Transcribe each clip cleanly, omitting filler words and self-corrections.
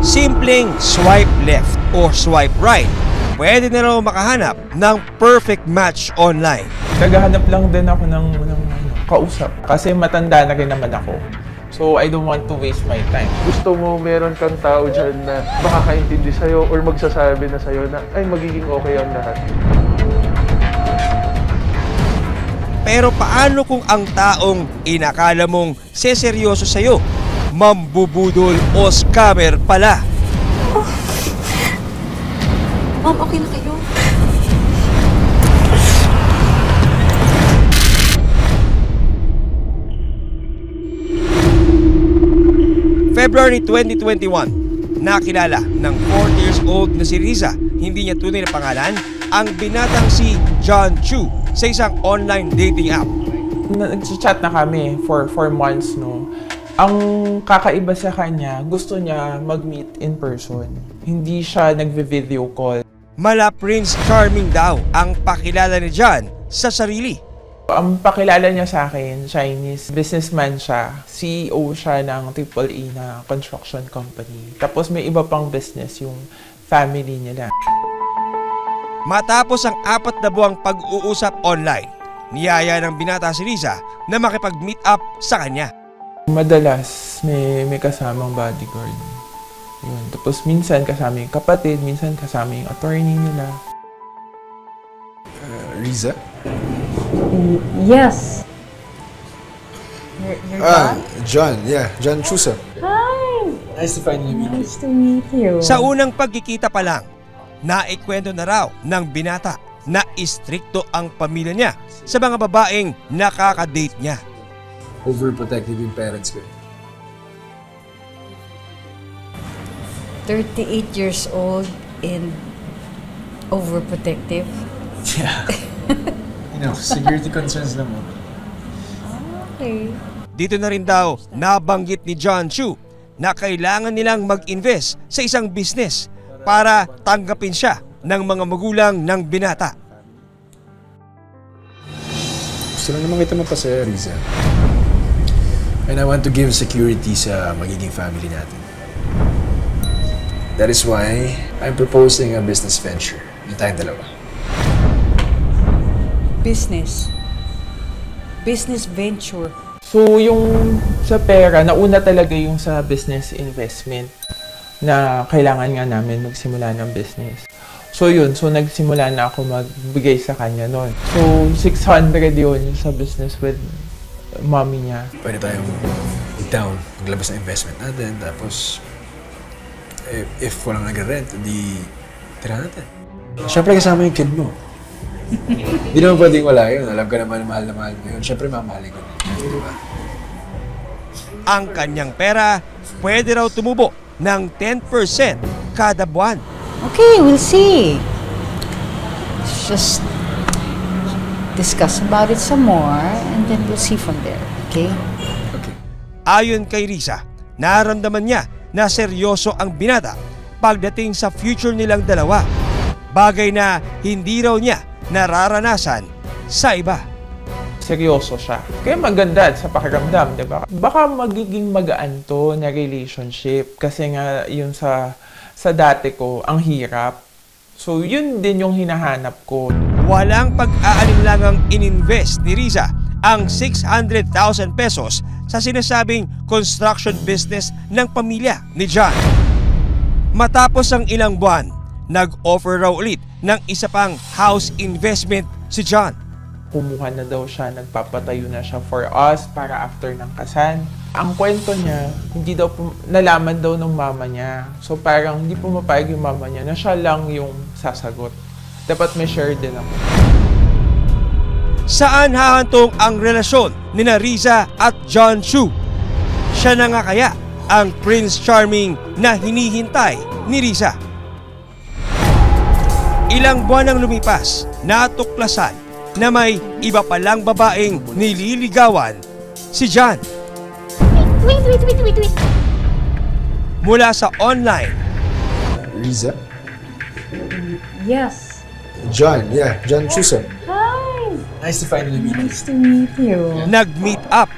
simpleng swipe left o swipe right, pwede na raw makahanap ng perfect match online. Naghahanap lang din ako ng kausap kasi matanda na rin naman ako. So I don't want to waste my time. Gusto mo meron kang tao dyan na makakaintindi sa'yo or magsasabi na sa'yo na ay magiging okay ang lahat. Pero paano kung ang taong inakala mong seseryoso sa'yo, mambubudol o scammer pala? Oh. Ma'am, okay na kayo? February 2021, nakilala ng 40 years old na si Riza, hindi niya tunay na pangalan, ang binatang si John Chu sa isang online dating app. Nag-chat na kami for 4 months, no. Ang kakaiba sa kanya, gusto niya mag-meet in person. Hindi siya nagve-video call. Mala Prince Charming daw ang pakilala ni John sa sarili. Ang pakilala niya sa akin, Chinese businessman siya. CEO siya ng AAA na construction company. Tapos may iba pang business yung family nila. Matapos ang 4 na buwang pag-uusap online, niyaya ng binata si Riza na makipag-meet up sa kanya. Madalas may kasamang bodyguard. Yun. Tapos minsan kasama yung kapatid, minsan kasama yung attorney nila. Riza? Yes. You're John. Yeah, John Chusa. Hi! Nice to finally meet you. Nice to meet you. Sa unang pagkikita pa lang, naikwento na raw ng binata na istrikto ang pamilya niya sa mga babaeng nakaka-date niya. Overprotective yung parents ko. 38 years old and overprotective. Yeah. You know, security concerns lang mo. Okay. Dito na rin daw nabanggit ni John Chu na kailangan nilang mag-invest sa isang business para tanggapin siya ng mga magulang ng binata. Gusto lang naman kita mapasaya, Riza. And I want to give security sa magiging family natin. That is why I'm proposing a business venture na tayong dalawa. Business venture. So yung sa pera, nauna talaga yung sa business investment na kailangan nga namin magsimula ng business. So yun, so nagsimula na ako magbigay sa kanya noon. So 600 yun sa business with mommy niya. Pwede tayong i-down, maglabas ng investment natin, tapos if walang nag-rent, di tira natin. Siyempre kasama yung kid mo. Di naman pwedeng wala yun. Alam ka naman mahal na mahal mo yun. Siyempre mamahalin ko. Diba? Ang kanyang pera pwede raw tumubo ng 10% kada buwan. Okay, we'll see. Just discuss about it some more and then we'll see from there, okay? Okay. Ayon kay Riza, nararamdaman niya na seryoso ang binata pagdating sa future nilang dalawa. Bagay na hindi raw niya nararanasan sa iba. Seryoso siya. Kaya maganda sa pakiramdam, di ba? Baka magiging magaan to na relationship kasi nga yun sa dati ko, ang hirap. So yun din yung hinahanap ko. Walang pag-aalinlangang ininvest ni Riza ang 600,000 pesos sa sinasabing construction business ng pamilya ni John. Matapos ang ilang buwan, nag-offer raw ulit ng isa pang house investment si John. Kumuha na daw siya, nagpapatayo na siya for us para after ng kasal. Ang kwento niya, hindi daw nalaman daw ng mama niya. So parang hindi pumapayag yung mama niya na siya lang yung sasagot. Dapat may share din ako. Saan hahantong ang relasyon ni Riza at John Chu? Siya na nga kaya ang Prince Charming na hinihintay ni Riza? Ilang buwan ang lumipas, natuklasan na may iba palang babaeng nililigawan si John. Wait. Mula sa online. Riza? Yes. John. Yeah, John Chusa. Hi! Nice to finally meet you. Nice to meet you. Nag-meet up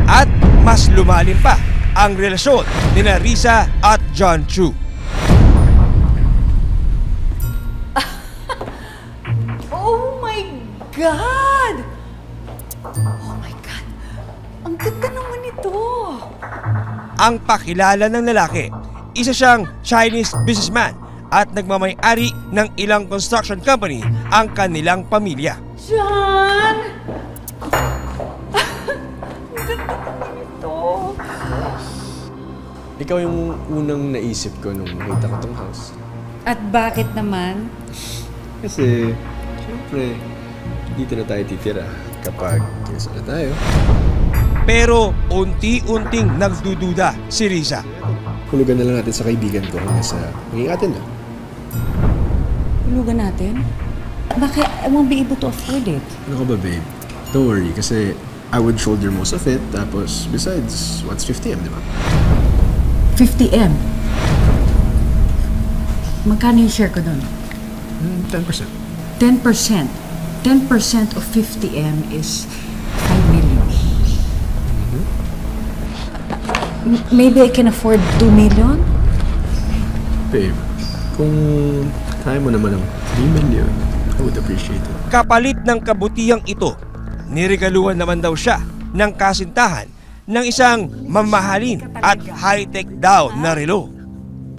at mas lumalim pa ang relasyon ni Riza at John Chu. God! Oh my God! Ang ganda naman ito! Ang pakilala ng lalaki, isa siyang Chinese businessman at nagmamay-ari ng ilang construction company ang kanilang pamilya. John! Ang ganda naman ito! Ikaw yung unang naisip ko nung nakita ko tong house. At bakit naman? Kasi, syempre, dito na tayo titira kapag kinsa na tayo. Pero unti-unting nagdududa si Riza. Hulugan na lang natin sa kaibigan ko hanggang sa maging atin na. Hulugan natin? Bakit? I won't be able to afford it. Ano ka ba, babe? Don't worry, kasi I would shoulder most of it. Tapos, besides, what's 50M, di ba? 50M? Magkano yung share ko doon? 10%. 10%. 10% of 50M is 5 million. Maybe I can afford 2 million? Babe, kung kaya mo naman ng 3 million, I would appreciate it. Kapalit ng kabutihang ito, niregaluhan naman daw siya ng kasintahan ng isang mamahalin at high-tech daw na relo.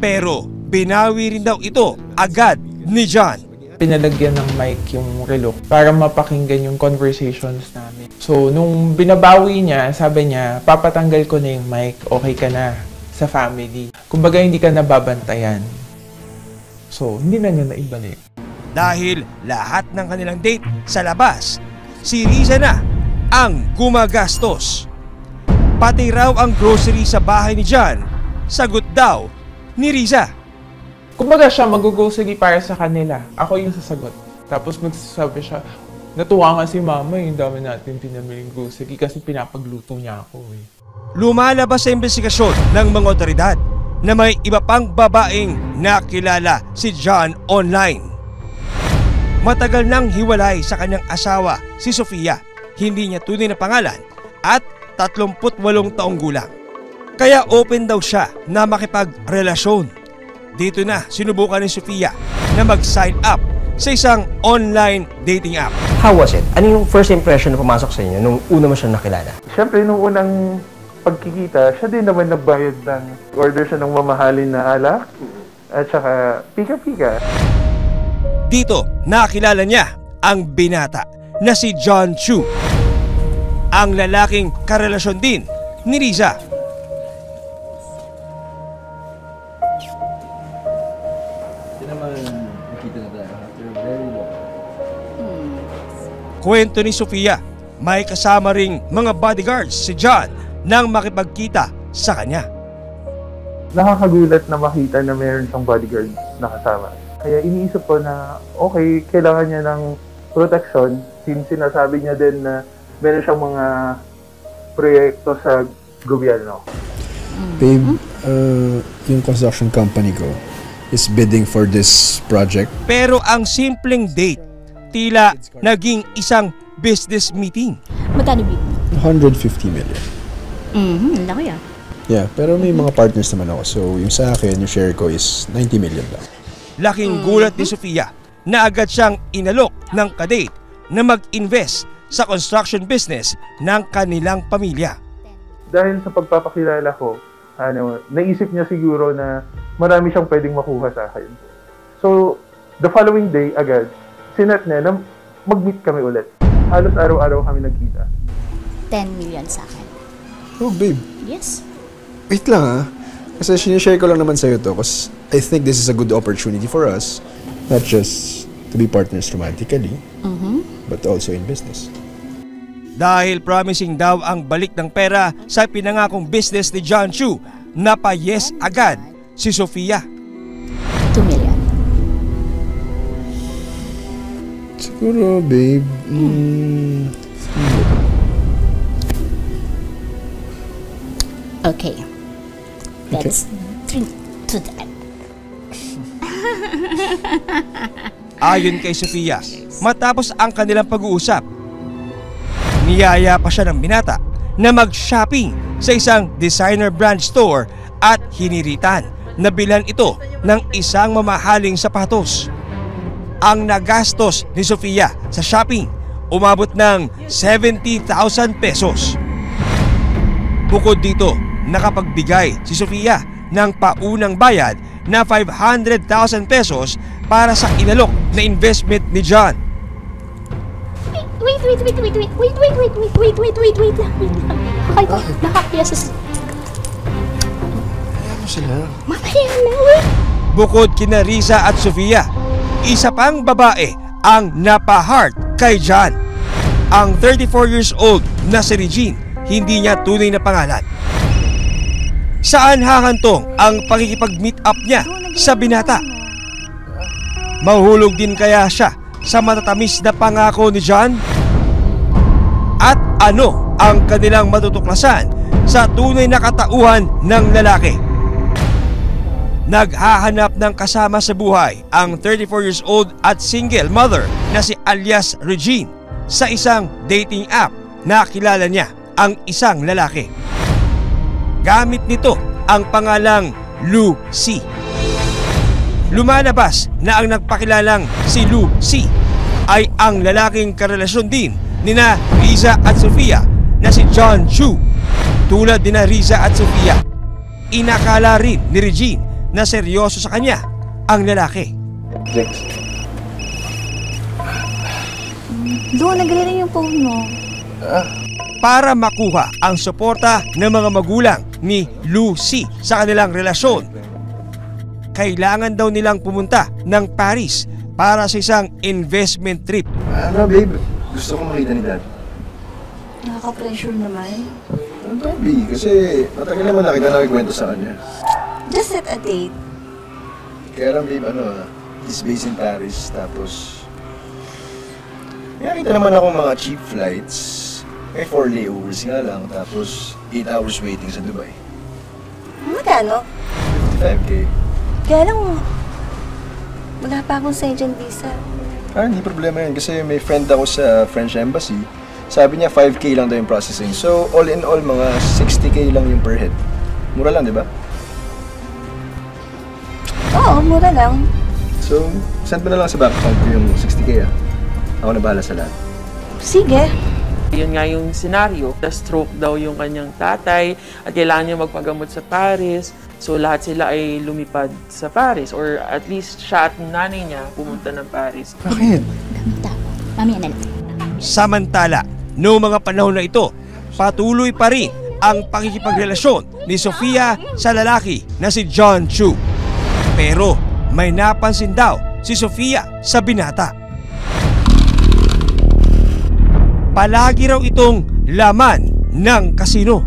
Pero binawi rin daw ito agad ni John. Pinalagyan ng mic yung relo para mapakinggan yung conversations namin. So, nung binabawi niya, sabi niya, papatanggal ko na yung mic, okay ka na sa family. Kumbaga, hindi ka nababantayan. So, hindi na niya naibalik. Dahil lahat ng kanilang date sa labas, si Riza na ang gumagastos. Pati raw ang grocery sa bahay ni John, sagot daw ni Riza. Kumbaga siya, mag-grocery para sa kanila. Ako yung sasagot. Tapos magsasabi siya, natuwa nga si mama yung dami natin pinamiling grocery kasi pinapagluto niya ako eh. Lumalabas sa investigasyon ng mga otoridad na may iba pang babaeng nakilala si John online. Matagal nang hiwalay sa kanyang asawa si Sofia, hindi niya tunay na pangalan at 38 taong gulang. Kaya open daw siya na makipagrelasyon. Dito na sinubukan ni Sofia na mag-sign up sa isang online dating app. How was it? Ano yung first impression na pumasok sa inyo nung una mo siya nakilala? Siyempre, nung unang pagkikita, siya din naman nagbayad ng order siya ng mamahalin na alak at saka pika-pika. Dito nakilala niya ang binata na si John Chu, ang lalaking karelasyon din ni Riza. Kwento ni Sofia, may kasama ring mga bodyguards si John nang makipagkita sa kanya. Nakakagulat na makita na mayroon siyang bodyguard na kasama. Kaya iniisip ko na okay, kailangan niya ng protection since sinasabi niya din na meron siyang mga proyekto sa gobyerno. Babe, yung construction company ko is bidding for this project. Pero ang simpleng date, tila naging isang business meeting. Magkano bid? 150 million. Laki ah. Yeah, pero may mga partners naman ako. So, yung sa akin, yung share ko is 90 million lang. Laking gulat ni Sofia na agad siyang inalok ng kadate na mag-invest sa construction business ng kanilang pamilya. Dahil sa pagpapakilala ko, naisip niya siguro na marami siyang pwedeng makuha sa akin. So, the following day agad, sinet niya na mag-meet kami ulit. Halos araw-araw kami nagkita. 10 million sa akin. Oh, babe. Yes. Wait lang ah. Kasi sinishare ko lang naman sa'yo to because I think this is a good opportunity for us. Not just to be partners romantically, but also in business. Dahil promising daw ang balik ng pera sa pinangakong business ni John Chu, napayes agad si Sofia. 2 million. Siguro, babe, Okay. Let's drink to that. Ayon kay Sofia, matapos ang kanilang pag-uusap, niyaya pa siya ng binata na mag-shopping sa isang designer brand store at hiniritan na bilhan ito ng isang mamahaling sapatos. Ang nagastos ni Sofia sa shopping, umabot ng 70,000 pesos. Bukod dito, nakapagbigay si Sofia ng paunang bayad na 500,000 pesos para sa inalok na investment ni John. Wait lang. Nakakiyasas. Kaya mo sila. Mamaya na, wait. Bukod kina Riza at Sofia, isa pang babae ang napa-heart kay John. Ang 34 years old na si Regine, hindi niya tunay na pangalan. Saan hahantong ang pakikipag-meet up niya sa binata? Mahuhulog din kaya siya sa matatamis na pangako ni John? At ano ang kanilang matutuklasan sa tunay na katauhan ng lalaki? Naghahanap ng kasama sa buhay ang 34 years old at single mother na si alias Regine sa isang dating app na kilala niya ang isang lalaki. Gamit nito ang pangalang Lucy. Lumalabas na ang nagpakilalang si Lucy ay ang lalaking karelasyon din nina Riza at Sofia na si John Chu. Tulad nina Riza at Sofia, inakala rin ni Regine na seryoso sa kanya ang lalaki. Doon, nagre-ring yung phone mo. Para makuha ang suporta ng mga magulang ni Lucy sa kanilang relasyon, kailangan daw nilang pumunta ng Paris para sa isang investment trip. Ano, babe? Gusto ko makita ni Dad. Nakaka-pressure naman. Ano, babe? Kasi matagal naman nakita na kwento sa kanya. Just set a date. Kaya lang, babe, he's based in Paris, tapos nakita naman ako mga cheap flights. May 4 layovers nga lang, tapos 8 hours waiting sa Dubai. Magkano? 55K. Kaya lang, wala pa akong Schengen visa. Hindi problema yan kasi may friend ako sa French Embassy. Sabi niya 5K lang daw yung processing. So, all in all, mga 60K lang yung per head. Mura lang, di ba? Oo, mura lang. So, send mo na lang sa bank account ko yung 60K Ako na bahala sa lahat. Sige. Yun nga yung senaryo. Na-stroke daw yung kanyang tatay at kailangan niya magpagamot sa Paris. So lahat sila ay lumipad sa Paris or at least siya at nanay niya pumunta ng Paris. Bakit? Mamaya na lang. Samantala, noong mga panahon na ito, patuloy pa rin ang pakikipagrelasyon ni Sofia sa lalaki na si John Chu. Pero may napansin daw si Sofia sa binata. Palagi raw itong laman ng kasino.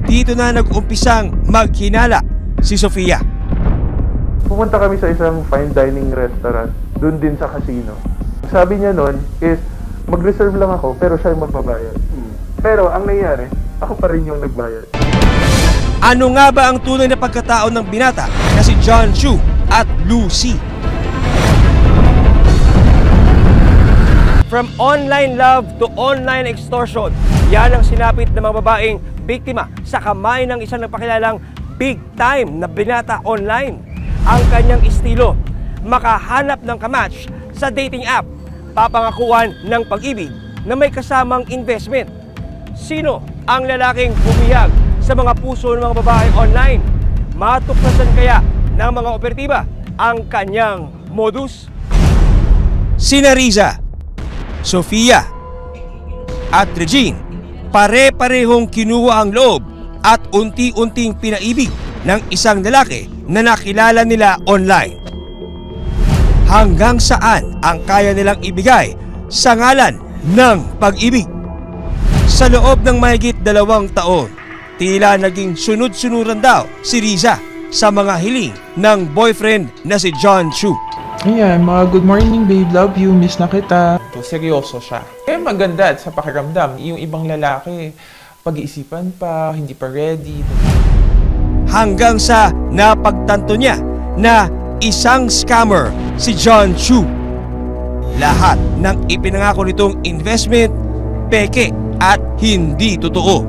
Dito na nag-umpisang maghinala si Sofia. Pumunta kami sa isang fine dining restaurant, dun din sa casino. Sabi niya nun is, mag-reserve lang ako pero siya yung magbabayad. Pero ang nangyari, ako pa rin yung nagbayad. Ano nga ba ang tunay na pagkatao ng binata na si John Chu at Lucy? From online love to online extortion, yan ang sinapit ng mga babaeng biktima sa kamay ng isang nagpakilalang big time na binata online. Ang kanyang estilo, makahanap ng kamatch sa dating app, papangakuan ng pag-ibig na may kasamang investment. Sino ang lalaking bumihag sa mga puso ng mga babae online? Matuklasan kaya ng mga operatiba ang kanyang modus? Sina Riza, Sofia at Regine, pare-parehong kinuha ang loob at unti-unting pinaibig ng isang lalaki na nakilala nila online. Hanggang saan ang kaya nilang ibigay sa ngalan ng pag-ibig? Sa loob ng mahigit 2 taon, tila naging sunod-sunuran daw si Riza sa mga hiling ng boyfriend na si John Chu. Ayan, mga good morning babe, love you, miss na kita. Seryoso siya. Kaya maganda sa pakiramdam. Yung ibang lalaki, pag-iisipan pa, hindi pa ready. Hanggang sa napagtanto niya na isang scammer si John Chu. Lahat ng ipinangako nitong investment, peke at hindi totoo.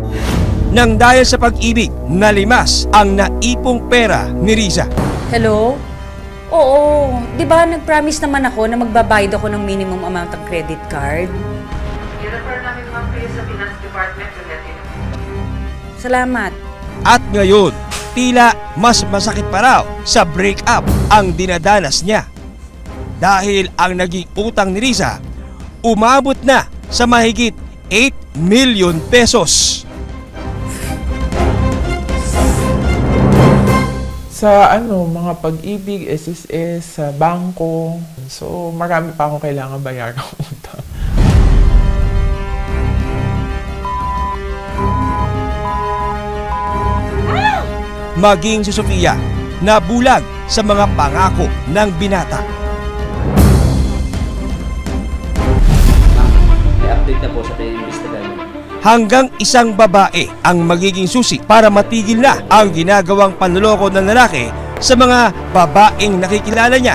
Nang dahil sa pag-ibig, nalimas ang naipong pera ni Riza. Hello? Oo, di ba nag-promise naman ako na magbabayad ako ng minimum amount ng credit card? I-refer namin naman kayo sa finance department to let you know. Salamat. At ngayon, tila mas masakit pa raw sa breakup ang dinadanas niya. Dahil ang naging utang ni Riza, umabot na sa mahigit 8 million pesos. Sa mga pag-ibig, SSS, sa bangko. So, marami pa akong kailangan bayaran utang. Maging si Sofia na bulag sa mga pangako ng binata. May update na po sa pinag-imbestigahan. Hanggang isang babae ang magiging susi para matigil na ang ginagawang panloloko ng lalaki sa mga babaeng nakikilala niya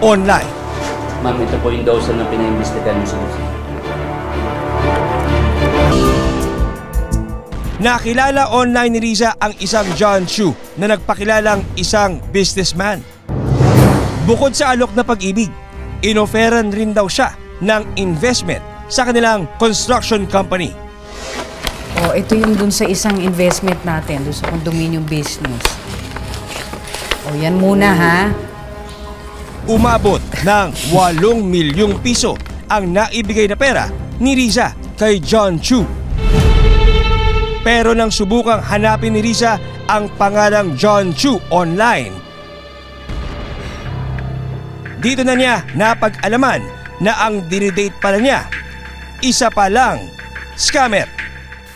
online. Ma'am, ito po yung dawsan na pinag-imbestigahan mo sa Susi. Nakilala online ni Riza ang isang John Chu na nagpakilalang isang businessman. Bukod sa alok na pag-ibig, inoferan rin daw siya ng investment sa kanilang construction company. Oh, ito yung dun sa isang investment natin, dun sa condominium business. Oh, yan muna ha. Umabot ng 8 milyong piso ang naibigay na pera ni Riza kay John Chu. Pero nang subukang hanapin ni Riza ang pangalang John Chu online, dito na niya napag-alaman na ang dinidate pala niya, isa pa lang scammer.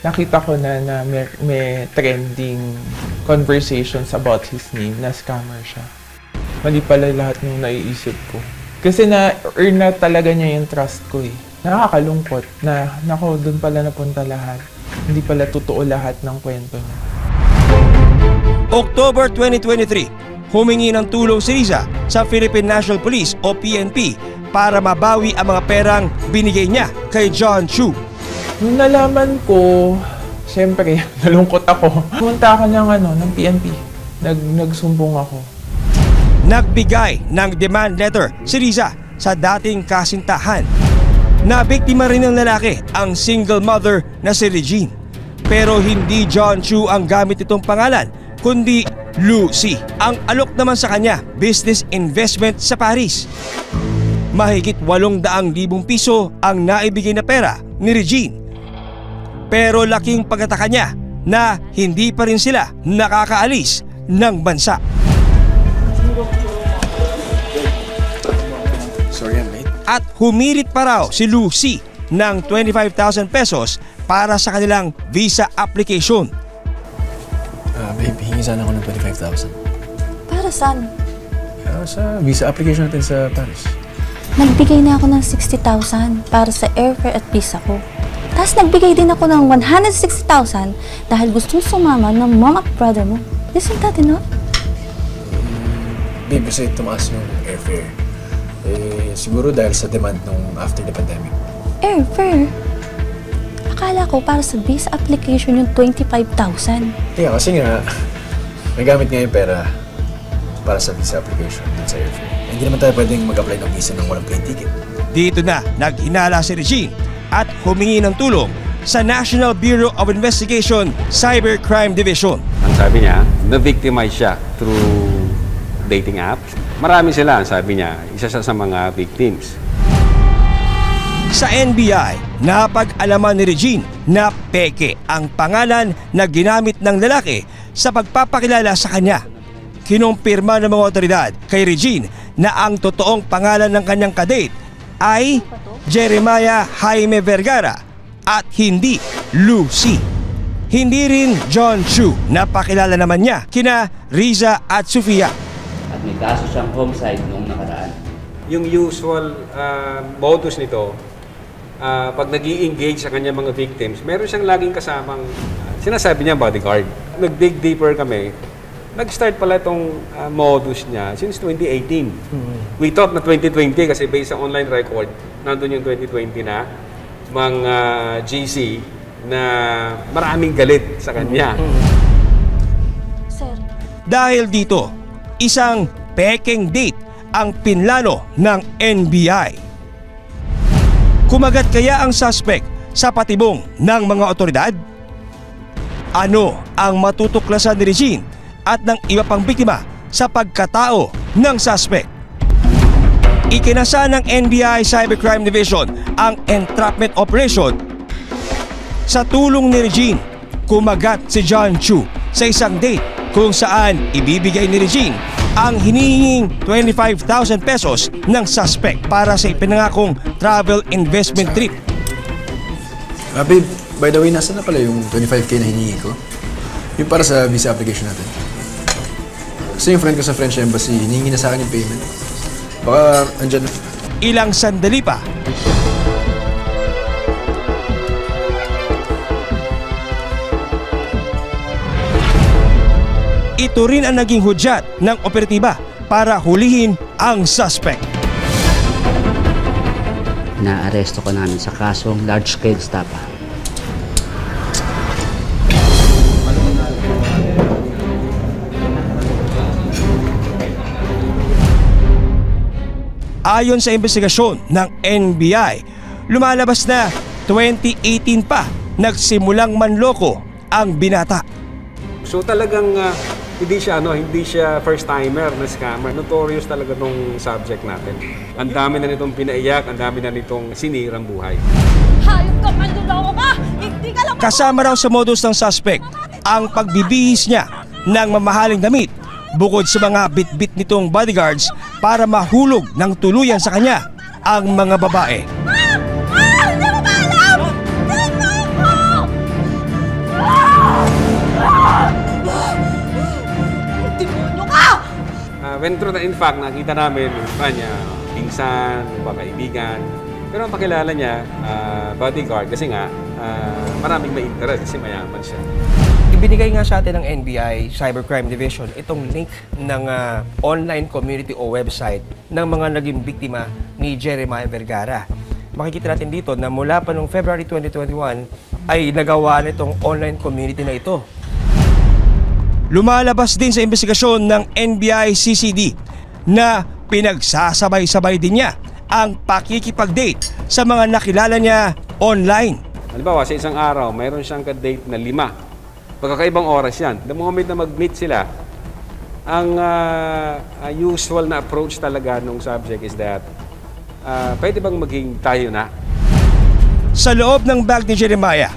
Nakita ko na may trending conversations about his name, na scammer siya. Mali pala lahat ng naiisip ko. Kasi na-earn na talaga niya yung trust ko eh. Nakakalungkot na, doon pala napunta lahat. Hindi pala totoo lahat ng kwento niya. October 2023, humingi ng tulong si Riza sa Philippine National Police o PNP para mabawi ang mga perang binigay niya kay John Chu. Nung nalaman ko, siyempre, nalungkot ako. Pumunta ako ng PNP. Nagsumbong ako. Nagbigay ng demand letter si Riza sa dating kasintahan. Nabiktima rin ng lalaki ang single mother na si Regine. Pero hindi John Chu ang gamit itong pangalan, kundi Lucy. Ang alok naman sa kanya, business investment sa Paris. Mahigit 800,000 piso ang naibigay na pera ni Regine. Pero laking pagkataka niya na hindi pa rin sila nakakaalis ng bansa. Sorry, I'm late. At humirit pa raw si Lucy ng 25,000 pesos para sa kanilang visa application. Babe, hingi sana ako ng 25,000. Para saan? Sa visa application natin sa Paris. Nagbigay na ako ng 60,000 para sa airfare at visa ko. Tapos nagbigay din ako ng 160,000 dahil gustong sumama ng mom at brother mo. Isn't that enough? Babe, kasi tumaas yung airfare. Siguro dahil sa demand nung after the pandemic. Airfare? Akala ko para sa visa application yung 25,000. Kaya kasi nga, nagamit nga yung pera para sa visa application at sa airfare. Hindi naman tayo pwedeng mag-apply ng visa ng walang plane ticket. Dito na naghinala si Regine at humingi ng tulong sa National Bureau of Investigation Cybercrime Division. Ang sabi niya, na-victimize siya through dating apps. Marami sila, sabi niya, isa siya sa mga victims. Sa NBI, napag-alaman ni Regine na peke ang pangalan na ginamit ng lalaki sa pagpapakilala sa kanya. Kinumpirma ng mga otoridad kay Regine na ang totoong pangalan ng kanyang kadate ay Jeremiah Jaime Vergara at hindi Lucy. Hindi rin John Chu, napakilala naman niya kina Riza at Sofia. At may kaso siyang homicide noong nakaraan. Yung usual modus nito, pag nag-i-engage sa kanyang mga victims, meron siyang laging kasamang, sinasabi niya bodyguard. Nag-dig deeper kami, nag-start pala itong modus niya since 2018. We thought na 2020 kasi based sa online record, nandun yung 2020 na, mga GC na maraming galit sa kanya. Sir. Dahil dito, isang pekeng date ang pinlano ng NBI. Kumagat kaya ang suspect sa patibong ng mga otoridad? Ano ang matutuklasan ni Regine at ng iba pang biktima sa pagkatao ng suspect? Ikinasa ng NBI Cybercrime Division ang entrapment operation. Sa tulong ni Regine, kumagat si John Chu sa isang date kung saan ibibigay ni Regine ang hinihinging 25,000 pesos ng suspect para sa ipinangakong travel investment trip. Babe, by the way, nasa na pala yung 25K na hinihingi ko? Yung para sa visa application natin. Kasi yung friend ko sa French Embassy, hinihingi na sa akin yung payment. Baka andyan na. Ilang sandali pa, ito rin ang naging hudyat ng operatiba para hulihin ang suspect. Naaresto ko namin sa kasong large-scale estafa. Ayon sa investigasyon ng NBI, lumalabas na 2018 pa nagsimulang manloko ang binata. So talagang hindi siya first timer na scammer. Notorious talaga tong subject natin. Ang dami na nitong pinaiyak, ang dami na nitong sinirang buhay. Hayop ka, manluloko ka! Hindi ka lang... Kasama raw sa modus ng suspect ang pagbibihis niya ng mamahaling damit bukod sa mga bit-bit nitong bodyguards para mahulog ng tuluyan sa kanya ang mga babae. Hindi mo ba alam? Dito ako! Demonyo ka! When true na in fact, nakita namin yung kanya, pinsan, kaibigan. Pero ang pakilala niya, bodyguard, kasi nga maraming may interest kasi mayaman siya. Ibinigay nga sa atin ng NBI Cybercrime Division itong link ng online community o website ng mga naging biktima ni Jeremiah Vergara. Makikita natin dito na mula pa noong February 2021 ay nagawa na itong online community na ito. Lumalabas din sa investigasyon ng NBI CCD na pinagsasabay-sabay din niya ang pakikipag-date sa mga nakilala niya online. Halimbawa, sa isang araw, mayroon siyang ka-date na 5. Pagkakaibang oras yan. The moment na mag-meet sila, ang usual na approach talaga ng subject is that pwede bang maging tayo na? Sa loob ng bag ni Jeremiah,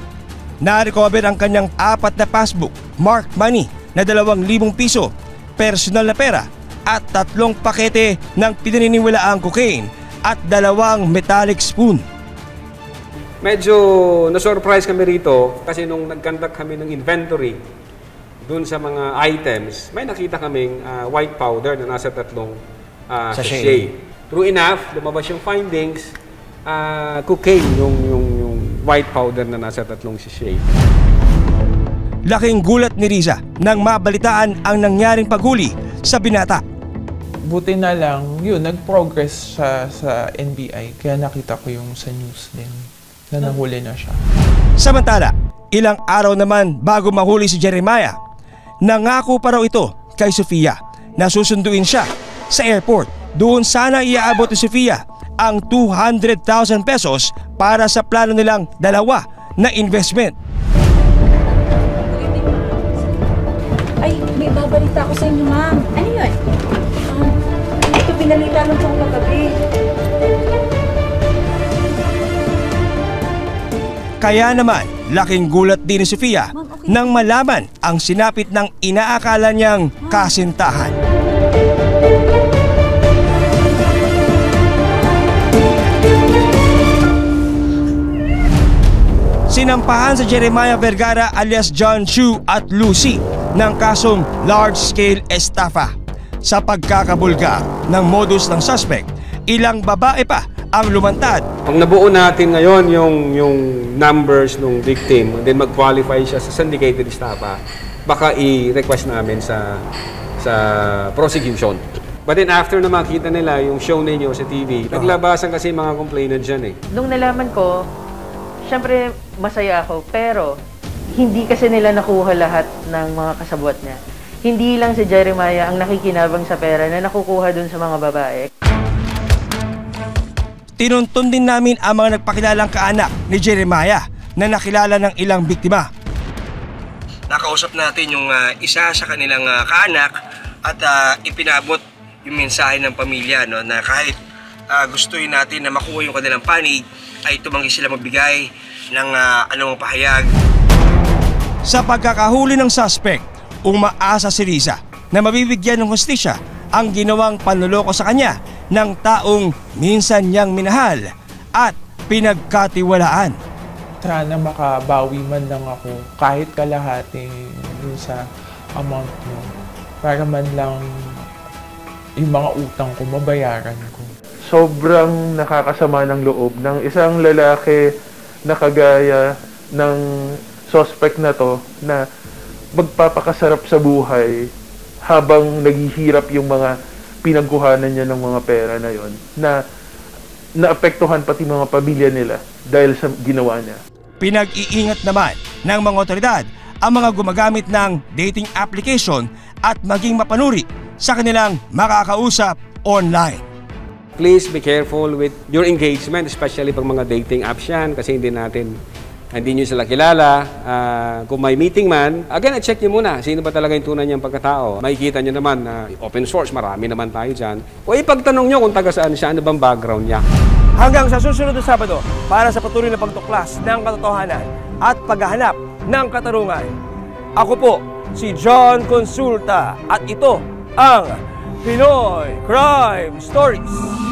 na-recover ang kanyang 4 na passbook, marked money na 2,000 piso, personal na pera at 3 pakete ng pinaniniwalaang cocaine at 2 metallic spoon. Medyo na-surprise kami rito kasi nung nag-conduct kami ng inventory dun sa mga items, may nakita kaming white powder na nasa 3 sachet. True enough, lumabas yung findings, cocaine yung white powder na nasa 3 sachet. Laking gulat ni Riza nang mabalitaan ang nangyaring paghuli sa binata. Buti na lang, yun, nag-progress siya sa NBI. Kaya nakita ko yung sa news din na nahuli na siya. Samantala, ilang araw naman bago mahuli si Jeremiah, nangako pa raw ito kay Sofia na susunduin siya sa airport. Doon sana iaabot ni Sofia ang 200,000 pesos para sa plano nilang 2 na investment. Ay, may babalita ko sa inyo, ma'am. Ano yun? Ito pinalita ng pang kagabi. Kaya naman, laking gulat din ni Sofia nang malaman ang sinapit ng inaakala niyang kasintahan. Sinampahan sa Jeremiah Vergara alias John Chu at Lucy ng kasong large-scale estafa. Sa pagkakabulgar ng modus ng suspect, ilang babae pa ang lumantad. Pag nabuo natin ngayon yung numbers ng victim, then mag-qualify siya sa syndicated estafa, baka i-request namin sa prosecution. But then after na makita nila yung show ninyo sa TV, naglabasan kasi mga complainant dyan eh. Nung nalaman ko, syempre masaya ako, pero hindi kasi nila nakuha lahat ng mga kasabwat niya. hindi lang si Jeremiah ang nakikinabang sa pera na nakukuha dun sa mga babae. Tinuntun din namin ang mga nagpakilalang kaanak ni Jeremiah na nakilala ng ilang biktima. Nakausap natin yung isa sa kanilang kaanak at ipinabot yung mensahe ng pamilya, no, na kahit gustuin natin na makuha yung kanilang panig, ay tumanggi sila magbigay ng anumang pahayag. Sa pagkakahuli ng suspect, umaasa si Riza na mabibigyan ng hustisya ang ginawang panloloko sa kanya ng taong minsan niyang minahal at pinagkatiwalaan. Sana makabawi man lang ako kahit kalahati dun sa amount mo para man lang yung mga utang ko mabayaran ko. Sobrang nakakasama ng loob ng isang lalaki na kagaya ng suspect na to na magpapakasarap sa buhay habang naghihirap yung mga pinagkuhanan niya ng mga pera na yon, na naapektuhan pati mga pamilya nila dahil sa ginawa niya. Pinag-iingat naman ng mga otoridad ang mga gumagamit ng dating application at maging mapanuri sa kanilang makakausap online. Please be careful with your engagement, especially pag mga dating apps yan, kasi hindi nyo sila kilala. Kung may meeting man, again, check nyo muna sino ba talaga yung tunay niyang pagkatao. Makikita nyo naman na open source, marami naman tayo dyan. O ipagtanong nyo kung taga saan siya, ano bang background niya. Hanggang sa susunod na Sabado para sa patuloy na pagtuklas ng katotohanan at paghahanap ng katarungan. Ako po si John Consulta at ito ang Pinoy Crime Stories.